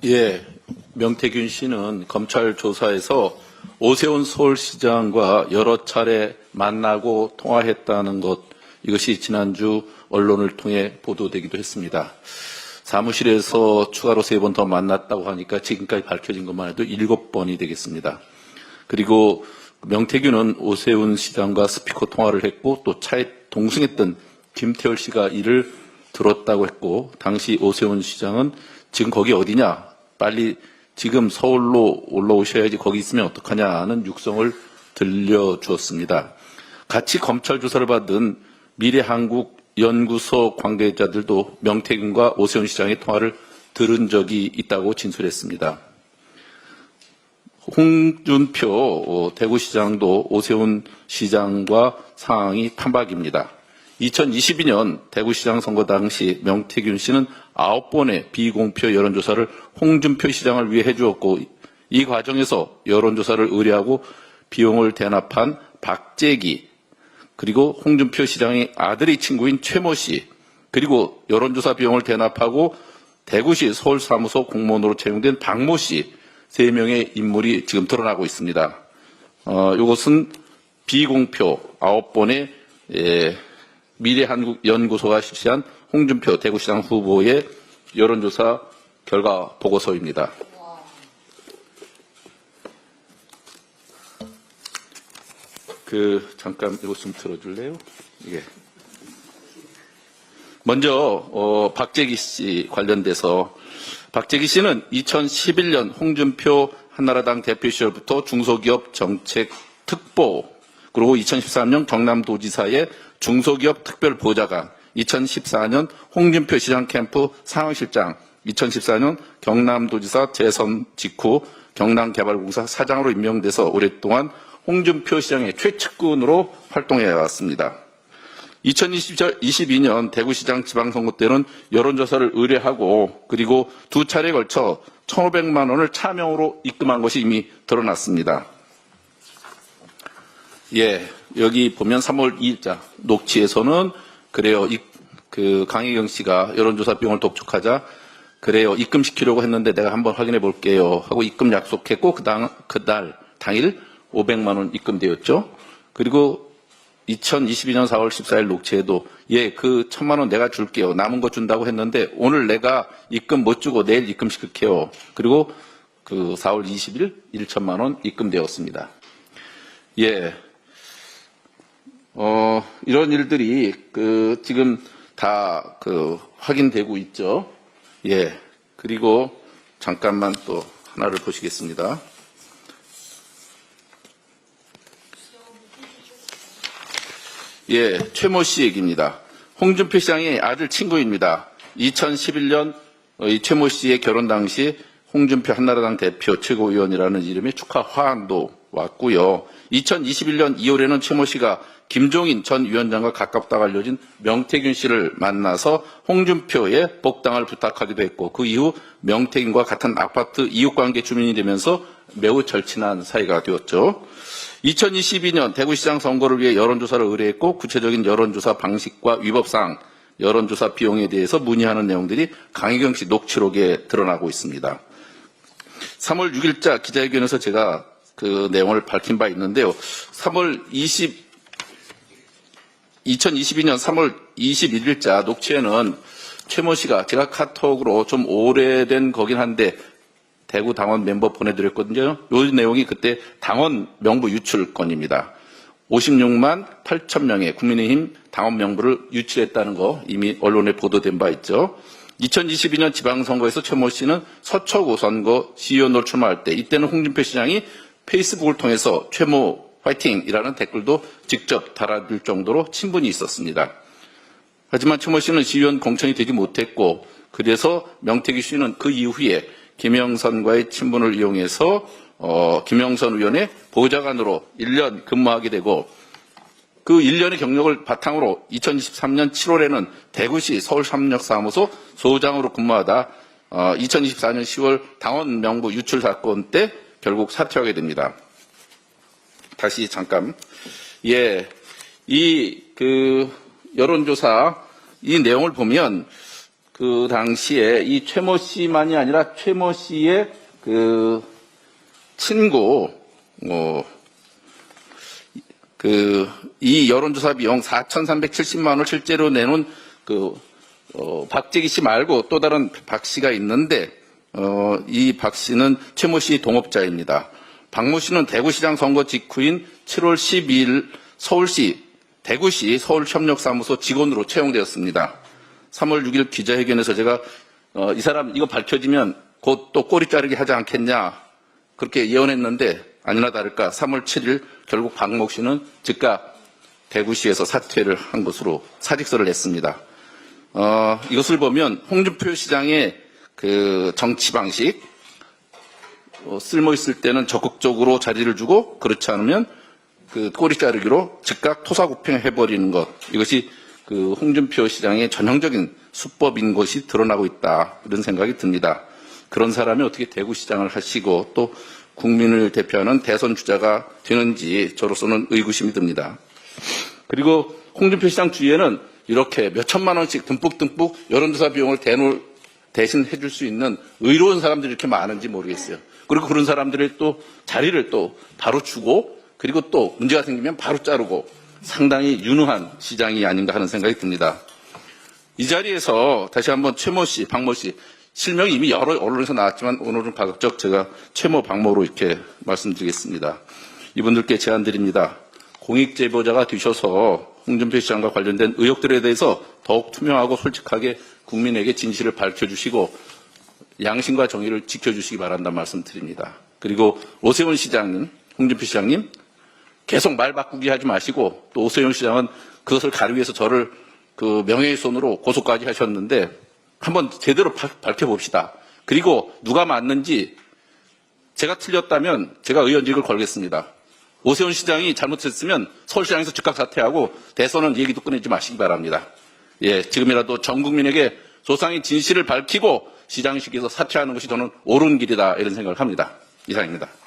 예, 명태균 씨는 검찰 조사에서 오세훈 서울시장과 여러 차례 만나고 통화했다는 것, 이것이 지난주 언론을 통해 보도되기도 했습니다. 사무실에서 추가로 3번 더 만났다고 하니까 지금까지 밝혀진 것만 해도 7번이 되겠습니다. 그리고 명태균은 오세훈 시장과 스피커 통화를 했고 또 차에 동승했던 김태열 씨가 이를 들었다고 했고, 당시 오세훈 시장은 지금 거기 어디냐, 빨리 지금 서울로 올라오셔야지 거기 있으면 어떡하냐는 육성을 들려주었습니다. 같이 검찰 조사를 받은 미래한국연구소 관계자들도 명태균과 오세훈 시장의 통화를 들은 적이 있다고 진술했습니다. 홍준표 대구시장도 오세훈 시장과 상황이 판박입니다. 2022년 대구시장 선거 당시 명태균 씨는 9번의 비공표 여론조사를 홍준표 시장을 위해 해주었고, 이 과정에서 여론조사를 의뢰하고 비용을 대납한 박재기, 그리고 홍준표 시장의 아들의 친구인 최모 씨, 그리고 여론조사 비용을 대납하고 대구시 서울사무소 공무원으로 채용된 박모 씨, 3명의 인물이 지금 드러나고 있습니다. 이것은 비공표 9번의 미래한국연구소가 실시한 홍준표 대구시장 후보의 여론조사 결과 보고서입니다. 잠깐 이것 좀 들어줄래요? 예. 먼저 박재기 씨 관련돼서, 박재기 씨는 2011년 홍준표 한나라당 대표 시절부터 중소기업 정책 특보, 그리고 2013년 경남도지사의 중소기업 특별보좌관, 2014년 홍준표 시장 캠프 상황실장, 2014년 경남도지사 재선 직후 경남개발공사 사장으로 임명돼서 오랫동안 홍준표 시장의 최측근으로 활동해 왔습니다. 2022년 대구시장 지방선거 때는 여론조사를 의뢰하고 그리고 2차례에 걸쳐 1,500만 원을 차명으로 입금한 것이 이미 드러났습니다. 예, 여기 보면 3월 2일자 녹취에서는 그래요, 강혜경 씨가 여론조사 비용을 독촉하자 그래요, 입금시키려고 했는데 내가 한번 확인해 볼게요 하고 입금 약속했고 당일 500만 원 입금되었죠. 그리고 2022년 4월 14일 녹취에도 그 1,000만 원 내가 줄게요, 남은 거 준다고 했는데 오늘 내가 입금 못 주고 내일 입금시킬게요. 그리고 4월 20일 1,000만 원 입금되었습니다. 예. 이런 일들이 지금 다 확인되고 있죠. 예. 그리고 잠깐만 또 하나를 보시겠습니다. 예, 최모 씨 얘기입니다. 홍준표 시장의 아들 친구입니다. 2011년 이 최모 씨의 결혼 당시 홍준표 한나라당 대표 최고위원이라는 이름의 축하 화환도 왔고요. 2021년 2월에는 최모 씨가 김종인 전 위원장과 가깝다고 알려진 명태균 씨를 만나서 홍준표의 복당을 부탁하기도 했고, 그 이후 명태균과 같은 아파트 이웃관계 주민이 되면서 매우 절친한 사이가 되었죠. 2022년 대구시장 선거를 위해 여론조사를 의뢰했고, 구체적인 여론조사 방식과 위법사항, 여론조사 비용에 대해서 문의하는 내용들이 강혜경 씨 녹취록에 드러나고 있습니다. 3월 6일자 기자회견에서 제가 그 내용을 밝힌 바 있는데요. 2022년 3월 21일자 녹취에는 최모 씨가, 제가 카톡으로 좀 오래된 거긴 한데 대구 당원 멤버 보내드렸거든요. 이 내용이 그때 당원 명부 유출 건입니다. 56만 8천 명의 국민의힘 당원 명부를 유출했다는 거 이미 언론에 보도된 바 있죠. 2022년 지방선거에서 최모 씨는 서초구 선거 시의원으로 출마할 때, 이때는 홍준표 시장이 페이스북을 통해서 최모 화이팅이라는 댓글도 직접 달아줄 정도로 친분이 있었습니다. 하지만 최모 씨는 시의원 공천이 되지 못했고, 그래서 명태균 씨는 그 이후에 김영선과의 친분을 이용해서 김영선 의원의 보좌관으로 1년 근무하게 되고, 그 1년의 경력을 바탕으로 2023년 7월에는 대구시 서울삼역사무소 소장으로 근무하다 2024년 10월 당원 명부 유출 사건 때 결국 사퇴하게 됩니다. 다시 잠깐. 예, 여론조사 이 내용을 보면 그 당시에 이 최모 씨만이 아니라 최모 씨의 그 친구, 이 여론조사 비용 4,370만 원을 실제로 내놓은 박재기 씨 말고 또 다른 박 씨가 있는데, 이 박 씨는 최모 씨 동업자입니다. 박모 씨는 대구시장 선거 직후인 7월 12일 서울시, 대구시 서울협력사무소 직원으로 채용되었습니다. 3월 6일 기자회견에서 제가, 이 사람 이거 밝혀지면 곧 또 꼬리 자르기 하지 않겠냐, 그렇게 예언했는데, 아니나 다를까 3월 7일 결국 박모 씨는 즉각 대구시에서 사퇴를 한 것으로 사직서를 냈습니다. 이것을 보면 홍준표 시장의 그 정치 방식, 쓸모 있을 때는 적극적으로 자리를 주고 그렇지 않으면 그 꼬리 자르기로 즉각 토사구팽해버리는 것, 이것이 그 홍준표 시장의 전형적인 수법인 것이 드러나고 있다, 이런 생각이 듭니다. 그런 사람이 어떻게 대구시장을 하시고 또 국민을 대표하는 대선 주자가 되는지 저로서는 의구심이 듭니다. 그리고 홍준표 시장 주위에는 이렇게 몇 천만 원씩 듬뿍듬뿍 여론조사 비용을 대신 해줄 수 있는 의로운 사람들이 이렇게 많은지 모르겠어요. 그리고 그런 사람들의 또 자리를 또 바로 주고, 그리고 또 문제가 생기면 바로 자르고, 상당히 유능한 시장이 아닌가 하는 생각이 듭니다. 이 자리에서 다시 한번 최모 씨, 박모 씨, 실명이 이미 여러 언론에서 나왔지만 오늘은 가급적 제가 최모, 박모로 이렇게 말씀드리겠습니다. 이분들께 제안드립니다. 공익제보자가 되셔서 홍준표 시장과 관련된 의혹들에 대해서 더욱 투명하고 솔직하게 국민에게 진실을 밝혀주시고 양심과 정의를 지켜주시기 바란다는 말씀드립니다. 그리고 오세훈 시장님, 홍준표 시장님, 계속 말 바꾸기 하지 마시고, 또 오세훈 시장은 그것을 가르기 위해서 저를 그 명예훼손으로 고소까지 하셨는데 한번 제대로 밝혀봅시다. 그리고 누가 맞는지, 제가 틀렸다면 제가 의원직을 걸겠습니다. 오세훈 시장이 잘못했으면 서울시장에서 즉각 사퇴하고 대선은 얘기도 꺼내지 마시기 바랍니다. 예, 지금이라도 전 국민에게 소상히 진실을 밝히고 시장직에서 사퇴하는 것이 저는 옳은 길이다, 이런 생각을 합니다. 이상입니다.